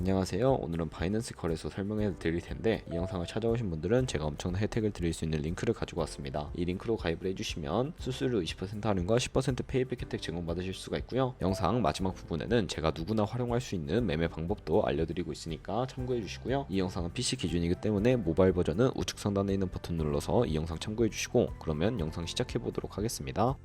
안녕하세요. 오늘은 바이낸스 거래소 설명해 드릴 텐데 이 영상을 찾아오신 분들은 제가 엄청난 혜택을 드릴 수 있는 링크를 가지고 왔습니다. 이 링크로 가입을 해주시면 수수료 20% 할인과 10% 페이백 혜택 제공받으실 수가 있고요. 영상 마지막 부분에는 제가 누구나 활용할 수 있는 매매 방법도 알려드리고 있으니까 참고해 주시고요. 이 영상은 PC 기준이기 때문에 모바일 버전은 우측 상단에 있는 버튼 눌러서 이 영상 참고해 주시고 그러면 영상 시작해 보도록 하겠습니다.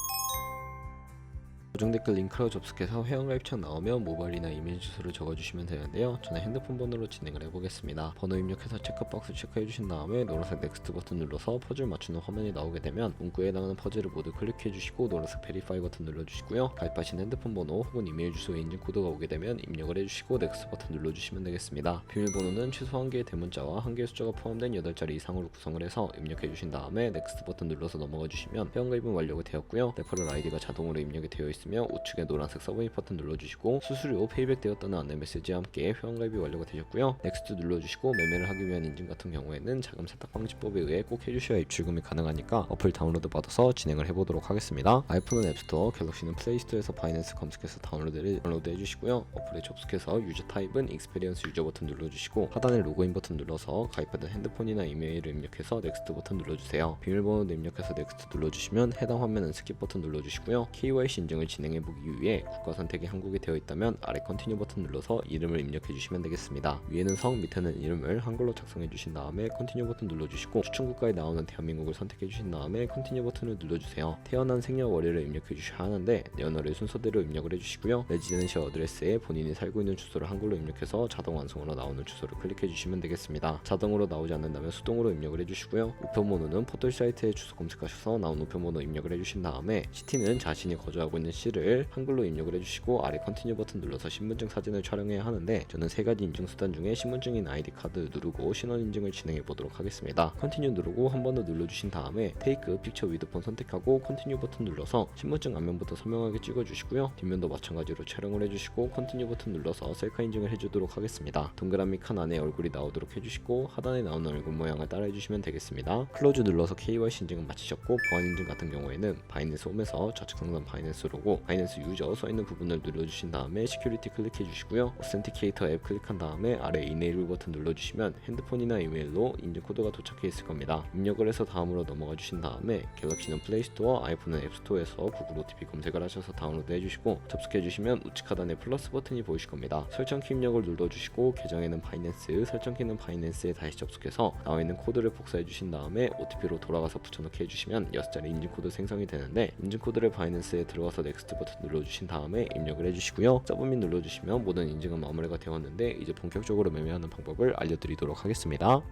고정 댓글 링크로 접속해서 회원가입창 나오면 모바일이나 이메일 주소를 적어주시면 되는데요. 저는 핸드폰 번호로 진행을 해보겠습니다. 번호 입력해서 체크박스 체크해주신 다음에 노란색 넥스트 버튼 눌러서 퍼즐 맞추는 화면이 나오게 되면 문구에 해당하는 퍼즐을 모두 클릭해주시고 노란색 베리파이 버튼 눌러주시고요. 가입하신 핸드폰 번호 혹은 이메일 주소에 인증 코드가 오게 되면 입력을 해주시고 넥스트 버튼 눌러주시면 되겠습니다. 비밀번호는 최소 1개의 대문자와 1개의 숫자가 포함된 8자리 이상으로 구성을 해서 입력해주신 다음에 넥스트 버튼 눌러서 넘어가 주시면 회원가입은 완료가 되었고요. 레퍼럴 아이디가 자동으로 입력이 되어 있습니다. 우측에 노란색 서브밋 버튼 눌러주시고 수수료 페이백 되었다는 안내 메시지와 함께 회원가입이 완료가 되셨고요. 넥스트 눌러주시고 매매를 하기 위한 인증 같은 경우에는 자금 세탁 방지법에 의해 꼭 해주셔야 입출금이 가능하니까 어플 다운로드 받아서 진행을 해보도록 하겠습니다. 아이폰은 앱스토어, 갤럭시는 플레이스토어에서 바이낸스 검색해서 다운로드 해주시고요. 어플에 접속해서 유저 타입은 익스페리언스 유저 버튼 눌러주시고 하단에 로그인 버튼 눌러서 가입받은 핸드폰이나 이메일을 입력해서 넥스트 버튼 눌러주세요. 비밀번호도 입력해서 넥스트 눌러주시면 해당 화면은 스킵 버튼 눌러주시고요. KYC 인증을 진행해보기 위해 국가 선택이 한국에 되어 있다면 아래 컨티뉴 버튼 눌러서 이름을 입력해주시면 되겠습니다. 위에는 성, 밑에는 이름을 한글로 작성해주신 다음에 컨티뉴 버튼 눌러주시고 추천 국가에 나오는 대한민국을 선택해주신 다음에 컨티뉴 버튼을 눌러주세요. 태어난 생년월일을 입력해주셔야 하는데 연월일 순서대로 입력을 해주시고요. 레지던셜 어드레스에 본인이 살고 있는 주소를 한글로 입력해서 자동 완성으로 나오는 주소를 클릭해주시면 되겠습니다. 자동으로 나오지 않는다면 수동으로 입력을 해주시고요. 우편번호는 포털 사이트에 주소 검색하셔서 나온 우편번호 입력을 해주신 다음에 시티는 자신이 거주하고 있는 시를 한글로 입력을 해주시고 아래 컨티뉴 버튼 눌러서 신분증 사진을 촬영해야 하는데 저는 3가지 인증 수단 중에 신분증인 아이디 카드 누르고 신원 인증을 진행해 보도록 하겠습니다. 컨티뉴 누르고 한 번 더 눌러주신 다음에 테이크 픽처 위드 폰 선택하고 컨티뉴 버튼 눌러서 신분증 앞면부터 선명하게 찍어주시고요. 뒷면도 마찬가지로 촬영을 해주시고 컨티뉴 버튼 눌러서 셀카 인증을 해주도록 하겠습니다. 동그라미 칸 안에 얼굴이 나오도록 해주시고 하단에 나오는 얼굴 모양을 따라 해주시면 되겠습니다. 클로즈 눌러서 KYC 인증은 마치셨고 보안 인증 같은 경우에는 바이낸스 홈에서 좌측 상단 바이낸스 로고 바이낸스 유저 써있는 부분을 눌러주신 다음에 시큐리티 클릭해주시고요. 오센티케이터 앱 클릭한 다음에 아래 이네이블 버튼 눌러주시면 핸드폰이나 이메일로 인증 코드가 도착해 있을 겁니다. 입력을 해서 다음으로 넘어가 주신 다음에 갤럭시는 플레이스토어, 아이폰은 앱스토어에서 구글 OTP 검색을 하셔서 다운로드 해주시고 접속해주시면 우측 하단에 플러스 버튼이 보이실 겁니다. 설정키 입력을 눌러주시고 계정에는 바이낸스, 설정키는 바이낸스에 다시 접속해서 나와있는 코드를 복사해 주신 다음에 OTP로 돌아가서 붙여넣기 해주시면 6자리 인증 코드 생성이 되는데 인증 코드를 바이낸스에 들어가서 넥스트 버튼 눌러주신 다음에 입력을 해주시고요. 서브밋 눌러주시면 모든 인증은 마무리가 되었는데 이제 본격적으로 매매하는 방법을 알려드리도록 하겠습니다.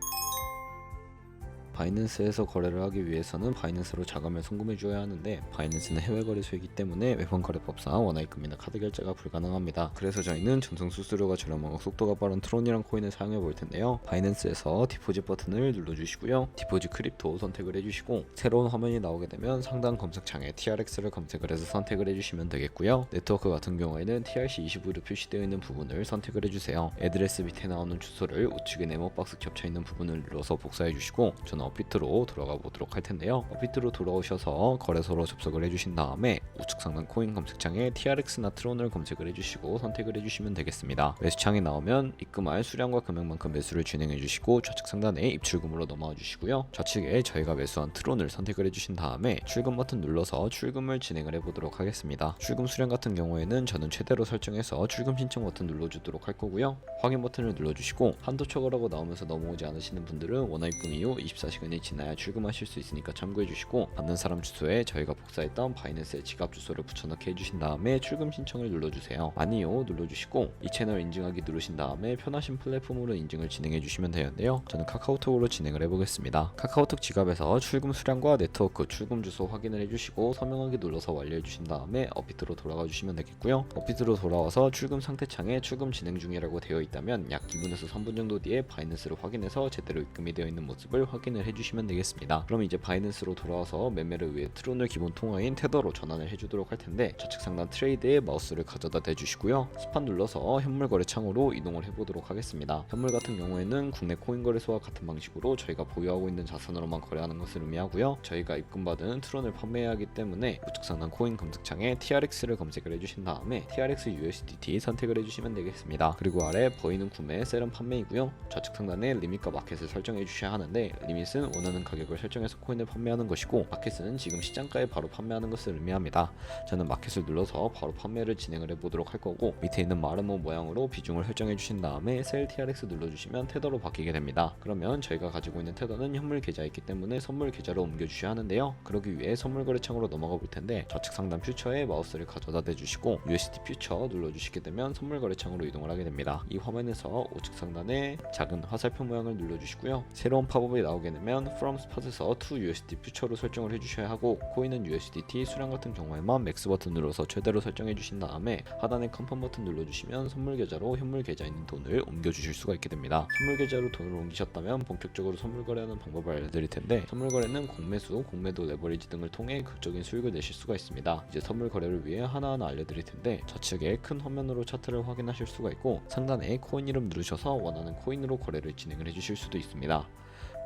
바이낸스에서 거래를 하기 위해서는 바이낸스로 자금을 송금해 주어야 하는데 바이낸스는 해외 거래소이기 때문에 외환거래법상 원화입금이나 카드 결제가 불가능합니다. 그래서 저희는 전송 수수료가 저렴하고 속도가 빠른 트론이란 코인을 사용해 볼 텐데요. 바이낸스에서 디포짓 버튼을 눌러주시고요. 디포짓 크립토 선택을 해주시고 새로운 화면이 나오게 되면 상단 검색창에 TRX를 검색을 해서 선택을 해주시면 되겠고요. 네트워크 같은 경우에는 TRC25로 표시되어 있는 부분을 선택을 해주세요. 애드레스 밑에 나오는 주소를 우측에 네모박스 겹쳐 있는 부분을 눌러서 복사해 주시고 저는 업비트로 돌아가 보도록 할 텐데요. 업비트로 돌아오셔서 거래소로 접속을 해주신 다음에 우측 상단 코인 검색창에 TRX나 트론을 검색을 해주시고 선택을 해주시면 되겠습니다. 매수창이 나오면 입금할 수량과 금액만큼 매수를 진행해 주시고 좌측 상단에 입출금으로 넘어와 주시고요. 좌측에 저희가 매수한 트론을 선택을 해주신 다음에 출금 버튼 눌러서 출금을 진행을 해보도록 하겠습니다. 출금 수량 같은 경우에는 저는 최대로 설정해서 출금 신청 버튼 눌러주도록 할 거고요. 확인 버튼을 눌러주시고 한도 초과라고 나오면서 넘어오지 않으시는 분들은 원화입금 이후 24시간이 지나야 출금하실 수 있으니까 참고해주시고 받는 사람 주소에 저희가 복사했던 바이낸스의 지갑 주소를 붙여넣기 해주신 다음에 출금 신청을 눌러주세요. 아니요 눌러주시고 이 채널 인증하기 누르신 다음에 편하신 플랫폼으로 인증을 진행해주시면 되는데요. 저는 카카오톡으로 진행을 해보겠습니다. 카카오톡 지갑에서 출금 수량과 네트워크 출금 주소 확인을 해주시고 서명하기 눌러서 완료해주신 다음에 업비트로 돌아가 주시면 되겠고요. 업비트로 돌아와서 출금 상태 창에 출금 진행 중이라고 되어 있다면 약 2분에서 3분 정도 뒤에 바이낸스를 확인해서 제대로 입금이 되어 있는 모습을 확인을 해주시면 되겠습니다. 그럼 이제 바이낸스로 돌아와서 매매를 위해 트론을 기본 통화인 테더로 전환을 해주도록 할 텐데, 좌측 상단 트레이드에 마우스를 가져다 대주시고요. 스팟 눌러서 현물 거래 창으로 이동을 해보도록 하겠습니다. 현물 같은 경우에는 국내 코인 거래소와 같은 방식으로 저희가 보유하고 있는 자산으로만 거래하는 것을 의미하고요. 저희가 입금받은 트론을 판매해야 하기 때문에 우측 상단 코인 검색창에 TRX를 검색을 해주신 다음에 TRX USDT 선택을 해주시면 되겠습니다. 그리고 아래 버이는 구매, 셀은 판매이고요. 좌측 상단에 리밋과 마켓을 설정해 주셔야 하는데, 리밋은 원하는 가격을 설정해서 코인을 판매하는 것이고, 마켓은 지금 시장가에 바로 판매하는 것을 의미합니다. 저는 마켓을 눌러서 바로 판매를 진행을 해보도록 할 거고, 밑에 있는 마르모 모양으로 비중을 설정해 주신 다음에 셀 TRX 눌러주시면 테더로 바뀌게 됩니다. 그러면 저희가 가지고 있는 테더는 현물 계좌에 있기 때문에 선물 계좌로 옮겨 주셔야 하는데요. 그러기 위해 선물 거래창으로 넘어가 볼 텐데, 좌측 상단 퓨처에 마우스를 가져다 대주시고 USD 퓨처 눌러주시게 되면 선물 거래창으로 이동을 하게 됩니다. 이 화면에서 우측 상단에 작은 화살표 모양을 눌러주시고요. 새로운 팝업이 나오게 되면 From Spot에서 to USD 퓨처로 설정을 해주셔야 하고, 코인은 USDT, 수량 같은 경우에만 맥스 버튼 눌러서 최대로 설정해 주신 다음에 하단에 컨펌 버튼 눌러주시면 선물 계좌로 현물 계좌에 있는 돈을 옮겨 주실 수가 있게 됩니다. 선물 계좌로 돈을 옮기셨다면 본격적으로 선물 거래하는 방법을 알려드릴 텐데, 선물 거래는 공매수, 공매도, 레버리지 등을 통해 극적인 수익을 내실 수가 있습니다. 이제 선물 거래를 위해 하나하나 알려드릴 텐데, 좌측에 큰 화면으로 차트를 확인하실 수가 있고, 상단에 코인 이름 누르셔서 원하는 코인으로 거래를 진행을 해주실 수도 있습니다.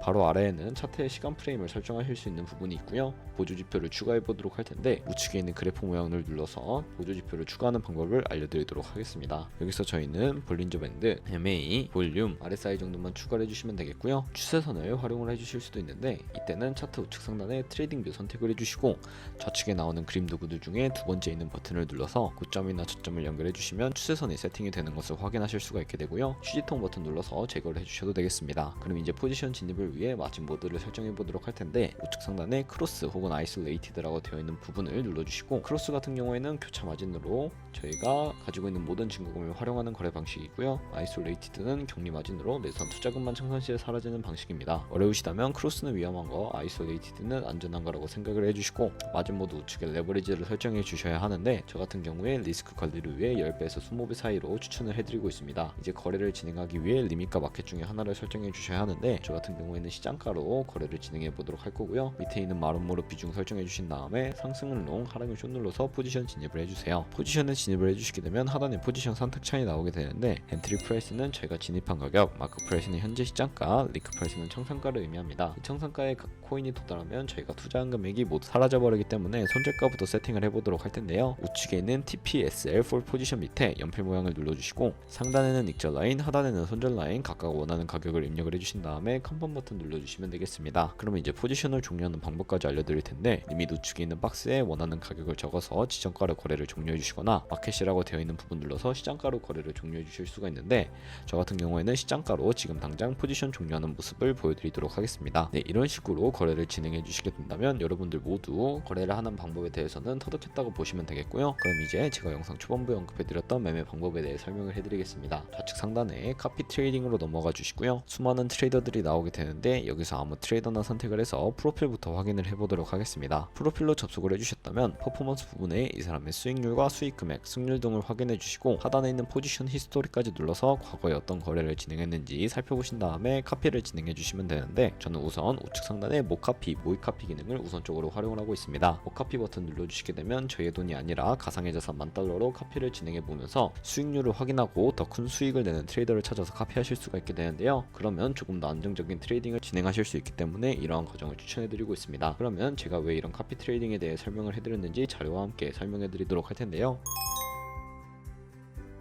바로 아래에는 차트의 시간 프레임을 설정하실 수 있는 부분이 있고요. 보조지표를 추가해 보도록 할 텐데, 우측에 있는 그래프 모양을 눌러서 보조지표를 추가하는 방법을 알려드리도록 하겠습니다. 여기서 저희는 볼린저 밴드, MA, 볼륨, RSI 정도만 추가를 해주시면 되겠고요. 추세선을 활용을 해주실 수도 있는데, 이때는 차트 우측 상단에 트레이딩 뷰 선택을 해주시고, 좌측에 나오는 그림 도구들 중에 두 번째 있는 버튼을 눌러서 고점이나 저점을 연결해 주시면 추세선이 세팅이 되는 것을 확인하실 수가 있게 되고요. 휴지통 버튼 눌러서 제거를 해주셔도 되겠습니다. 그럼 이제 포지션 진입을 위해 마진 모드를 설정해 보도록 할 텐데, 우측 상단에 크로스 혹은 아이솔레이티드라고 되어 있는 부분을 눌러주시고, 크로스 같은 경우에는 교차 마진으로 저희가 가지고 있는 모든 증거금을 활용하는 거래 방식이고요. 아이솔레이티드는 격리 마진으로 내선 투자금만 청산 시에 사라지는 방식입니다. 어려우시다면 크로스는 위험한 거, 아이솔레이티드는 안전한 거라고 생각을 해주시고, 마진 모드 우측에 레버리지를 설정해 주셔야 하는데, 저 같은 경우에 리스크 관리를 위해 10배에서 20배 사이로 추천을 해드리고 있습니다. 이제 거래를 진행하기 위해 리밋과 마켓 중에 하나를 설정해 주셔야 하는데, 저 같은 경우에는 시장가로 거래를 진행해 보도록 할 거고요. 밑에 있는 마름모로 비중 설정해 주신 다음에 상승은 롱, 하락은 숏 눌러서 포지션 진입을 해주세요. 포지션에 진입을 해주시게 되면 하단에 포지션 선택창이 나오게 되는데, 엔트리 프라이스는 저희가 진입한 가격, 마크 프라이스는 현재 시장가, 리크 프라이스는 청산가를 의미합니다. 이 청산가에 코인이 도달하면 저희가 투자한 금액이 모두 사라져 버리기 때문에 손절가부터 세팅을 해보도록 할 텐데요. 우측에 있는 TPSL 폴 포지션 밑에 연필 모양을 눌러주시고, 상단에는 익절 라인, 하단에는 손절 라인 각각 원하는 가격을 입력을 해주신 다음에 컨펌 버튼 눌러주시면 되겠습니다. 그러면 이제 포지션을 종료하는 방법까지 알려드릴 텐데, 리밋 우측에 있는 박스에 원하는 가격을 적어서 지정가로 거래를 종료해 주시거나, 마켓이라고 되어 있는 부분 눌러서 시장가로 거래를 종료해 주실 수가 있는데, 저 같은 경우에는 시장가로 지금 당장 포지션 종료하는 모습을 보여드리도록 하겠습니다. 네, 이런 식으로 거래를 진행해 주시게 된다면 여러분들 모두 거래를 하는 방법에 대해서는 터득했다고 보시면 되겠고요. 그럼 이제 제가 영상 초반부에 언급해드렸던 매매 방법에 대해 설명을 해드리겠습니다. 좌측 상단에 카피 트레이딩으로 넘어가 주시고요. 수많은 트레이더들이 나오게 되는데, 여기서 아무 트레이더나 선택을 해서 프로필부터 확인을 해보도록 하겠습니다. 프로필로 접속을 해주셨다면 퍼포먼스 부분에 이 사람의 수익률과 수익 금액, 승률 등을 확인해 주시고, 하단에 있는 포지션 히스토리까지 눌러서 과거에 어떤 거래를 진행했는지 살펴보신 다음에 카피를 진행해 주시면 되는데, 저는 우선 우측 상단에 모카피, 모의 카피 기능을 우선적으로 활용을 하고 있습니다. 모카피 버튼 눌러주시게 되면 저의 돈이 아니라 가상의 자산 $10,000로 카피를 진행해 보면서 수익률을 확인하고 더 큰 수익을 내는 트레이더를 찾아서 카피하실 수가 있게 되는데요. 그러면 조금 더 안정적인 트레이딩을 진행하실 수 있기 때문에 이러한 과정을 추천해드리고 있습니다. 그러면 제가 왜 이런 카피 트레이딩에 대해 설명을 해드렸는지 자료와 함께 설명해드리도록 할 텐데요.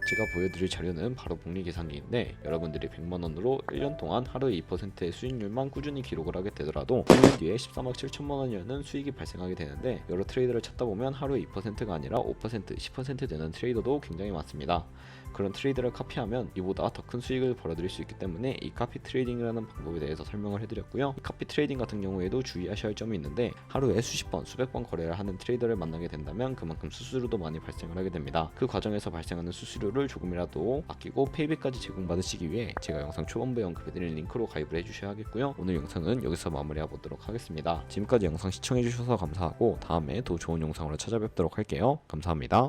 제가 보여드릴 자료는 바로 복리 계산기인데, 여러분들이 100만원으로 1년 동안 하루에 2%의 수익률만 꾸준히 기록을 하게 되더라도 1년 뒤에 14억 7천만원이라는 수익이 발생하게 되는데, 여러 트레이더를 찾다 보면 하루에 2%가 아니라 5%, 10% 되는 트레이더도 굉장히 많습니다. 그런 트레이드를 카피하면 이보다 더 큰 수익을 벌어들일 수 있기 때문에 이 카피 트레이딩이라는 방법에 대해서 설명을 해드렸고요. 이 카피 트레이딩 같은 경우에도 주의하셔야 할 점이 있는데, 하루에 수십 번, 수백 번 거래를 하는 트레이더를 만나게 된다면 그만큼 수수료도 많이 발생을 하게 됩니다. 그 과정에서 발생하는 수수료를 조금이라도 아끼고 페이백까지 제공받으시기 위해 제가 영상 초반부에 언급해드린 링크로 가입을 해주셔야 하겠고요. 오늘 영상은 여기서 마무리해보도록 하겠습니다. 지금까지 영상 시청해주셔서 감사하고, 다음에 더 좋은 영상으로 찾아뵙도록 할게요. 감사합니다.